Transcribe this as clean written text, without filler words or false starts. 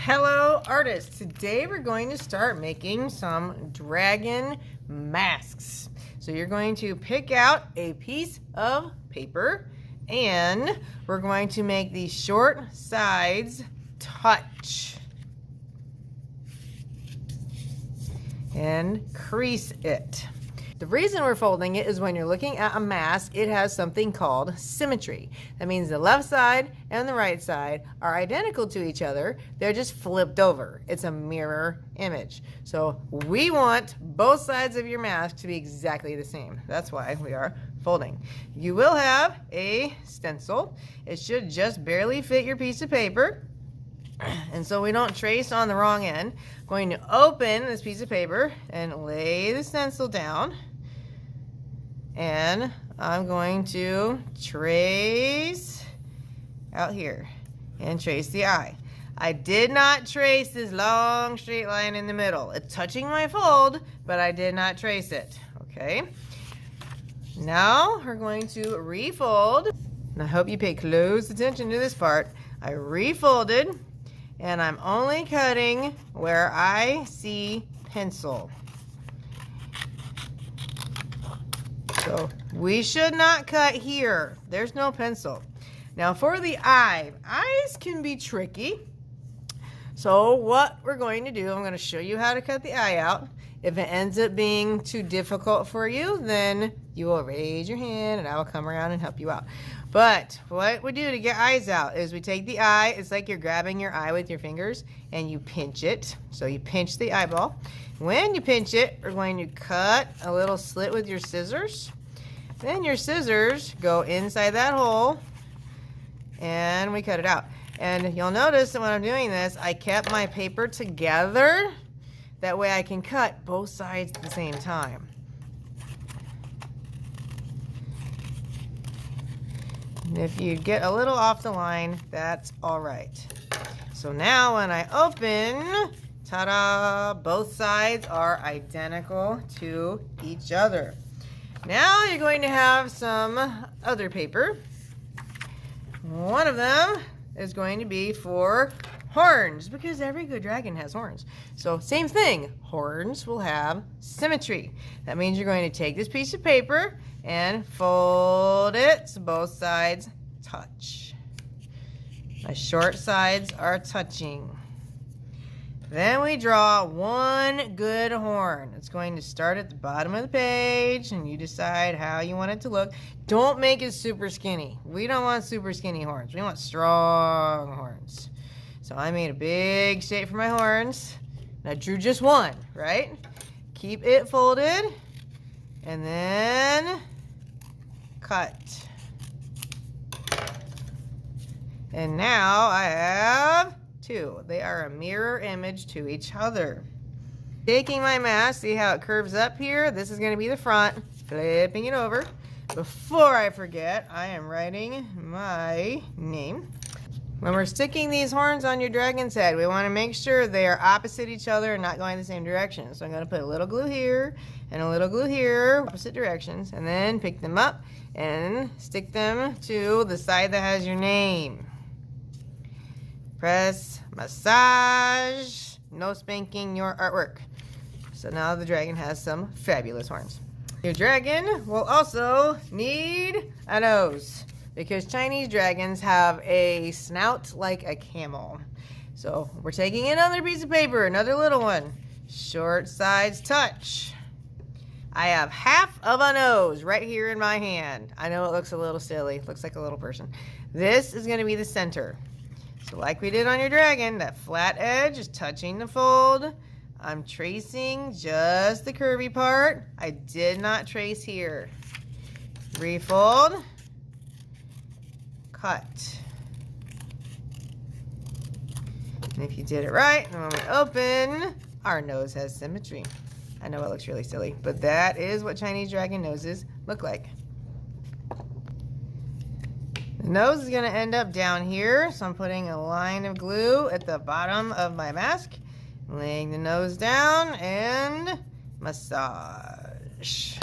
Hello artists, today we're going to start making some dragon masks. So you're going to pick out a piece of paper and we're going to make these short sides touch and crease it. The reason we're folding it is when you're looking at a mask, it has something called symmetry. That means the left side and the right side are identical to each other. They're just flipped over. It's a mirror image. So we want both sides of your mask to be exactly the same. That's why we are folding. You will have a stencil. It should just barely fit your piece of paper. And so we don't trace on the wrong end. I'm going to open this piece of paper and lay the stencil down. And I'm going to trace out here and trace the eye. I did not trace this long straight line in the middle. It's touching my fold, but I did not trace it. Okay. Now we're going to refold. And I hope you pay close attention to this part. I refolded and I'm only cutting where I see pencil. So we should not cut here. There's no pencil. Now for the eye, eyes can be tricky. So what we're going to do, I'm going to show you how to cut the eye out. If it ends up being too difficult for you, then you will raise your hand and I will come around and help you out. But what we do to get eyes out is we take the eye, it's like you're grabbing your eye with your fingers and you pinch it. So you pinch the eyeball. When you pinch it, we're going to cut a little slit with your scissors. Then your scissors go inside that hole and we cut it out. And you'll notice that when I'm doing this, I kept my paper together. That way I can cut both sides at the same time. And if you get a little off the line, that's all right. So now when I open, ta-da, both sides are identical to each other. Now you're going to have some other paper. One of them is going to be for horns, because every good dragon has horns. So same thing, horns will have symmetry. That means you're going to take this piece of paper and fold it so both sides touch. My short sides are touching. Then we draw one good horn. It's going to start at the bottom of the page and you decide how you want it to look. Don't make it super skinny. We don't want super skinny horns. We want strong horns. So I made a big shape for my horns. And I drew just one, right? Keep it folded and then cut. And now I have two. They are a mirror image to each other. Taking my mask, see how it curves up here? This is going to be the front. Flipping it over. Before I forget, I am writing my name. When we're sticking these horns on your dragon's head, we want to make sure they are opposite each other and not going the same direction. So I'm going to put a little glue here and a little glue here, opposite directions, and then pick them up and stick them to the side that has your name. Press, massage, no spanking your artwork. So now the dragon has some fabulous horns. Your dragon will also need a nose, because Chinese dragons have a snout like a camel. So we're taking another piece of paper, another little one. Short sides touch. I have half of a nose right here in my hand. I know it looks a little silly. It looks like a little person. This is going to be the center. So like we did on your dragon, that flat edge is touching the fold. I'm tracing just the curvy part. I did not trace here. Refold. Cut. And if you did it right, and when we open, our nose has symmetry. I know it looks really silly, but that is what Chinese dragon noses look like. The nose is going to end up down here, so I'm putting a line of glue at the bottom of my mask, laying the nose down, and massage.